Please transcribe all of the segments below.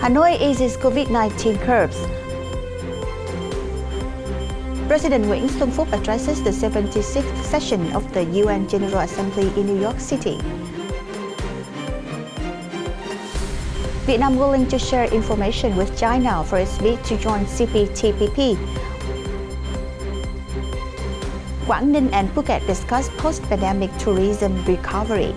Hanoi eases COVID-19 curbs. President Nguyen addresses the 76th session of the UN General Assembly in New York City. Vietnam willing to share information with China for its bid to join CPTPP. Quang Ninh and Phuket discuss post-pandemic tourism recovery.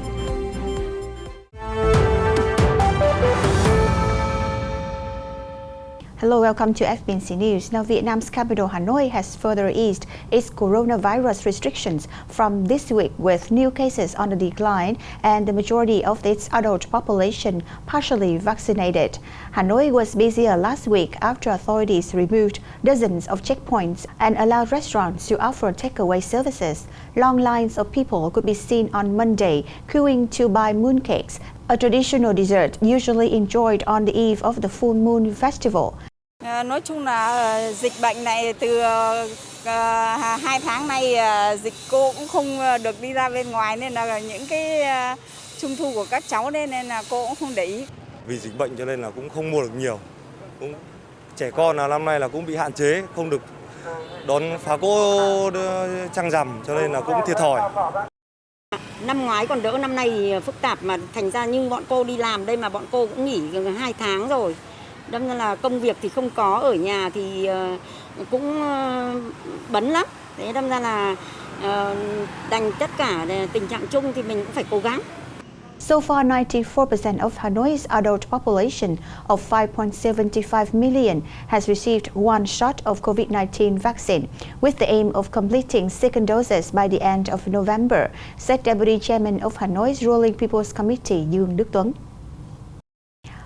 Hello, welcome to FBNC News. Now, Vietnam's capital Hanoi has further eased its coronavirus restrictions from this week with new cases on the decline and the majority of its adult population partially vaccinated. Hanoi was busier last week after authorities removed dozens of checkpoints and allowed restaurants to offer takeaway services. Long lines of people could be seen on Monday queuing to buy mooncakes, a traditional dessert usually enjoyed on the eve of the full moon festival. Nói chung là dịch bệnh này từ 2 tháng nay dịch cô cũng không được đi ra bên ngoài nên là những cái trung thu của các cháu nên là cô cũng không để ý. Vì dịch bệnh cho nên là cũng không mua được nhiều. Trẻ con là năm nay là cũng bị hạn chế, không được đón phá cỗ trăng rằm cho nên là cũng thiệt thòi. Năm ngoái còn đỡ, năm nay thì phức tạp mà thành ra nhưng bọn cô đi làm đây mà bọn cô cũng nghỉ 2 tháng rồi. Đâm ra là công việc thì không có, ở nhà thì cũng bấn lắm. Thế đâm ra là đành tất cả tình trạng chung thì mình cũng phải cố gắng. So far, 94% of Hanoi's adult population of 5.75 million has received one shot of COVID-19 vaccine, with the aim of completing second doses by the end of November, said Deputy Chairman of Hanoi's Ruling People's Committee, Dương Đức Tuấn.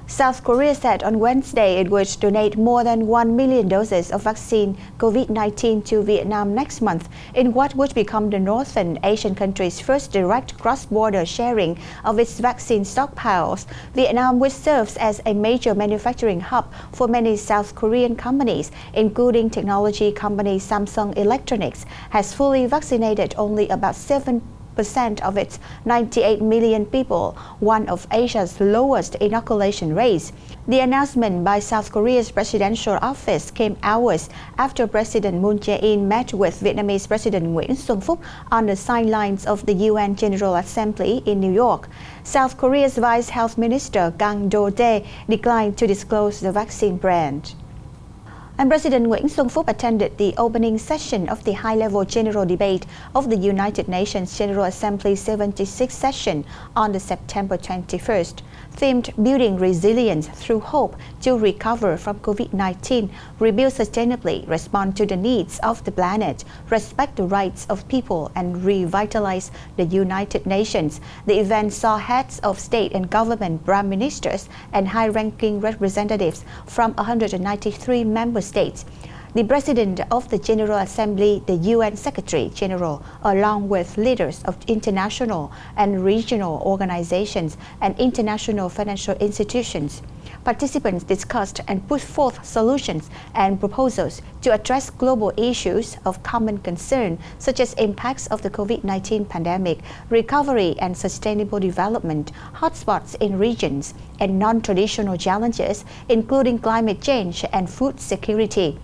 South Korea said on Wednesday it would donate more than 1 million doses of vaccine COVID-19 to Vietnam next month in what would become the Northern Asian country's first direct cross-border sharing of its vaccine stockpiles. Vietnam, which serves as a major manufacturing hub for many South Korean companies, including technology company Samsung Electronics, has fully vaccinated only about 7% of its 98 million people, one of Asia's lowest inoculation rates. The announcement by South Korea's presidential office came hours after President Moon Jae-in met with Vietnamese President Nguyen on the sidelines of the UN General Assembly in New York. South Korea's Vice Health Minister Kang Do-tae declined to disclose the vaccine brand. And President Nguyen attended the opening session of the high-level general debate of the United Nations General Assembly 76th session on the September 21st, themed Building Resilience Through Hope to Recover from COVID-19, Rebuild Sustainably, Respond to the Needs of the Planet, Respect the Rights of People, and Revitalize the United Nations. The event saw heads of state and government, prime ministers, and high-ranking representatives from 193 member states. The President of the General Assembly, the UN Secretary General, along with leaders of international and regional organizations and international financial institutions. Participants discussed and put forth solutions and proposals to address global issues of common concern, such as impacts of the COVID-19 pandemic, recovery and sustainable development, hotspots in regions, and non-traditional challenges, including climate change and food security.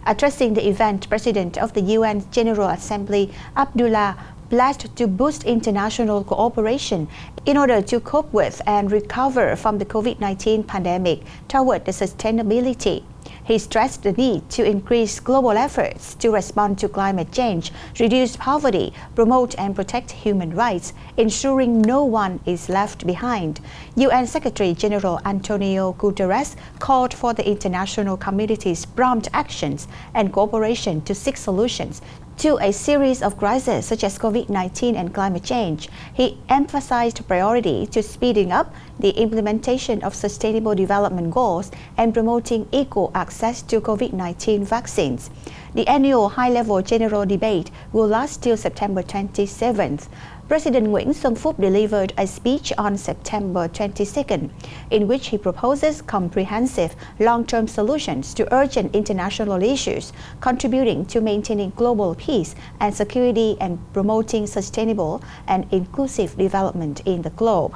Addressing the event, President of the UN General Assembly, Abdullah, pledged to boost international cooperation in order to cope with and recover from the COVID-19 pandemic toward the sustainability. He stressed the need to increase global efforts to respond to climate change, reduce poverty, promote and protect human rights, ensuring no one is left behind. UN Secretary General Antonio Guterres called for the international community's prompt actions and cooperation to seek solutions to a series of crises such as COVID-19 and climate change. He emphasized priority to speeding up the implementation of sustainable development goals and promoting equal access to COVID-19 vaccines. The annual high-level general debate will last till September 27th. President Nguyen delivered a speech on September 22nd, in which he proposes comprehensive long-term solutions to urgent international issues, contributing to maintaining global peace and security and promoting sustainable and inclusive development in the globe.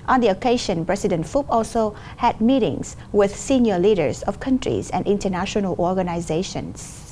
On the occasion, President Phuc also had meetings with senior leaders of countries and international organizations.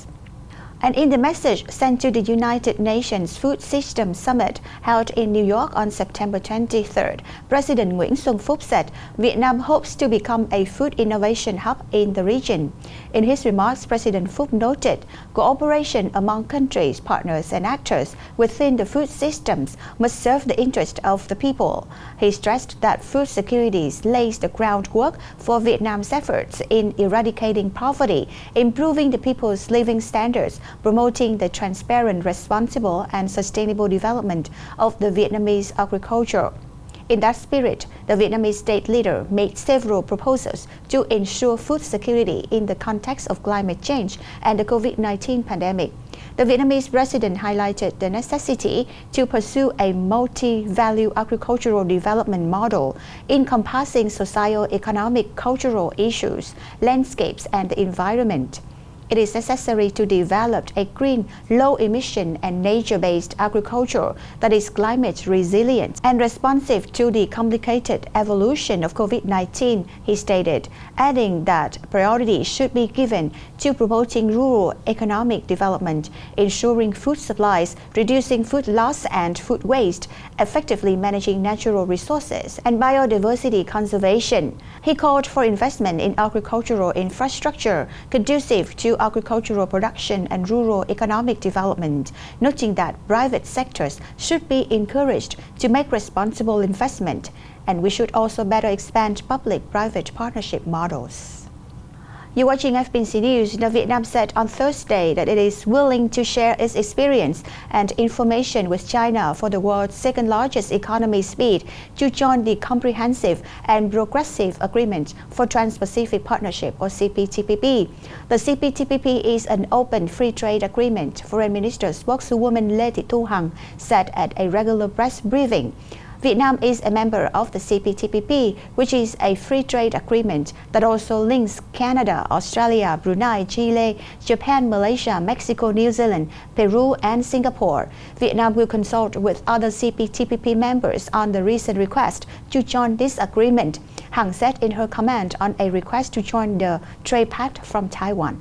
And in the message sent to the United Nations Food System Summit held in New York on September 23rd, President Nguyen said Vietnam hopes to become a food innovation hub in the region. In his remarks, President Phuc noted cooperation among countries, partners and actors within the food systems must serve the interest of the people. He stressed that food security lays the groundwork for Vietnam's efforts in eradicating poverty, improving the people's living standards, promoting the transparent, responsible and sustainable development of the Vietnamese agriculture. In that spirit, the Vietnamese state leader made several proposals to ensure food security in the context of climate change and the COVID-19 pandemic. The Vietnamese president highlighted the necessity to pursue a multi-value agricultural development model encompassing socio-economic, cultural issues, landscapes and the environment. It is necessary to develop a green, low-emission and nature-based agriculture that is climate resilient and responsive to the complicated evolution of COVID-19, he stated, adding that priority should be given to promoting rural economic development, ensuring food supplies, reducing food loss and food waste, effectively managing natural resources, and biodiversity conservation. He called for investment in agricultural infrastructure conducive to agricultural production and rural economic development, noting that private sectors should be encouraged to make responsible investment, and we should also better expand public-private partnership models. You're watching FBNC News. Now, Vietnam said on Thursday that it is willing to share its experience and information with China for the world's second-largest economy speed to join the Comprehensive and Progressive Agreement for Trans-Pacific Partnership, or CPTPP. The CPTPP is an open free trade agreement, Foreign Minister spokeswoman Lê Thị Thu Hằng said at a regular press briefing. Vietnam is a member of the CPTPP, which is a free trade agreement that also links Canada, Australia, Brunei, Chile, Japan, Malaysia, Mexico, New Zealand, Peru, and Singapore. Vietnam will consult with other CPTPP members on the recent request to join this agreement, Hằng said in her comment on a request to join the Trade Pact from Taiwan.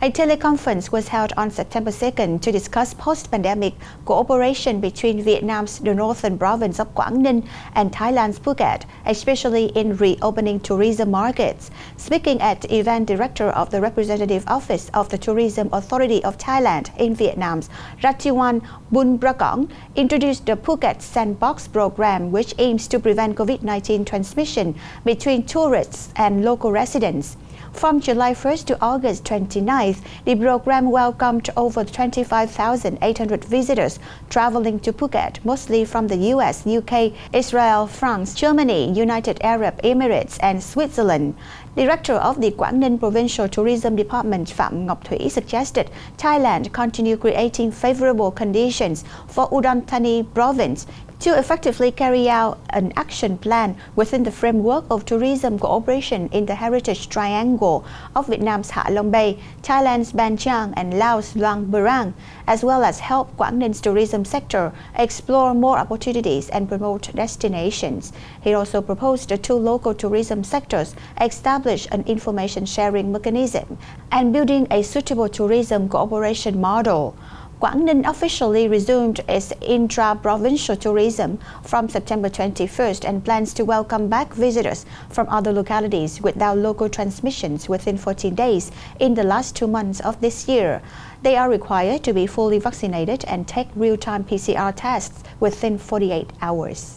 A teleconference was held on September 2nd to discuss post-pandemic cooperation between Vietnam's the northern province of Quang Ninh and Thailand's Phuket, especially in reopening tourism markets. Speaking at the event, director of the Representative Office of the Tourism Authority of Thailand in Vietnam's Rathiwan Bunprakong introduced the Phuket Sandbox program, which aims to prevent COVID-19 transmission between tourists and local residents. From July 1st to August 29th, the program welcomed over 25,800 visitors traveling to Phuket, mostly from the US, UK, Israel, France, Germany, United Arab Emirates, and Switzerland. Director of the Quang Ninh Provincial Tourism Department Phạm Ngọc Thủy suggested Thailand continue creating favorable conditions for Udon Thani province to effectively carry out an action plan within the framework of tourism cooperation in the heritage triangle of Vietnam's Hạ Long Bay, Thailand's Ban Chang, and Laos Luang Prabang, as well as help Quang Ninh tourism sector explore more opportunities and promote destinations. He also proposed the two local tourism sectors establish an information sharing mechanism and building a suitable tourism cooperation model. Quang Ninh officially resumed its intra-provincial tourism from September 21st and plans to welcome back visitors from other localities without local transmissions within 14 days in the last 2 months of this year. They are required to be fully vaccinated and take real-time PCR tests within 48 hours.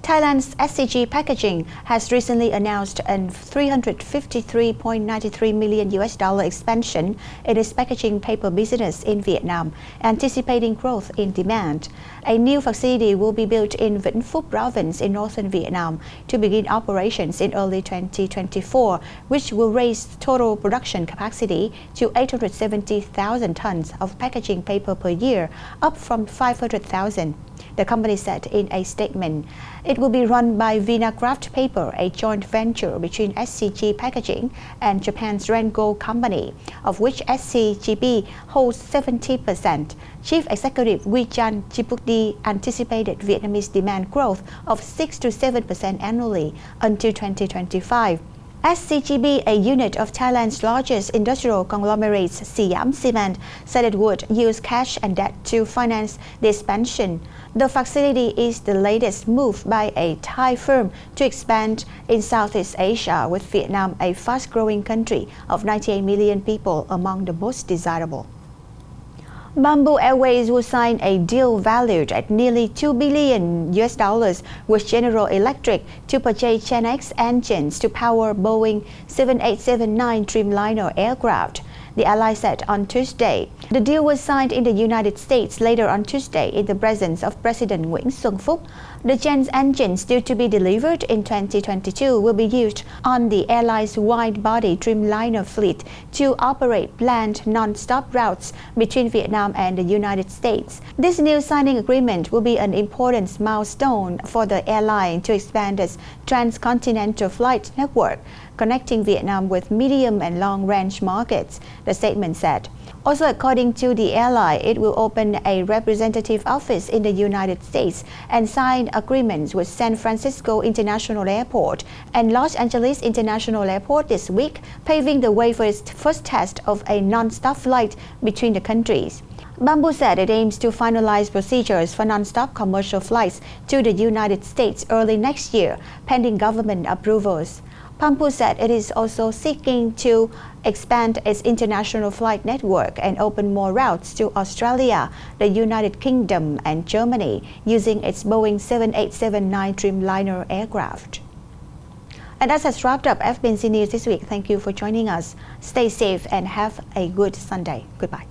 Thailand's SCG Packaging has recently announced a $353.93 million expansion in its packaging paper business in Vietnam, anticipating growth in demand. A new facility will be built in Vĩnh Phúc province in northern Vietnam to begin operations in early 2024, which will raise total production capacity to 870,000 tons of packaging paper per year, up from 500,000. The company said in a statement. It It will be run by Vina Craft Paper, a joint venture between SCG Packaging and Japan's Rengo Company, of which SCGP holds 70%. Chief Executive Nguyen anticipated Vietnamese demand growth of 6 to 7% annually until 2025. SCGP, a unit of Thailand's largest industrial conglomerates, Siam Cement, said it would use cash and debt to finance the expansion. The facility is the latest move by a Thai firm to expand in Southeast Asia, with Vietnam, a fast-growing country of 98 million people, among the most desirable. Bamboo Airways will sign a deal valued at nearly $2 billion with General Electric to purchase Gen X engines to power Boeing 7879 Dreamliner aircraft, the ally said on Tuesday. The deal was signed in the United States later on Tuesday in the presence of President Nguyen Phuc. The Gen's engines due to be delivered in 2022 will be used on the airline's wide-body Dreamliner fleet to operate planned non-stop routes between Vietnam and the United States. This new signing agreement will be an important milestone for the airline to expand its transcontinental flight network, connecting Vietnam with medium and long-range markets, the statement said. Also, according to the airline, it will open a representative office in the United States and sign agreements with San Francisco International Airport and Los Angeles International Airport this week, paving the way for its first test of a non-stop flight between the countries. Bamboo said it aims to finalize procedures for non-stop commercial flights to the United States early next year, pending government approvals. Bamboo said it is also seeking to expand its international flight network and open more routes to Australia, the United Kingdom, and Germany using its Boeing 7879 Dreamliner aircraft. And that has wrapped up FBNC News this week. Thank you for joining us. Stay safe and have a good Sunday. Goodbye.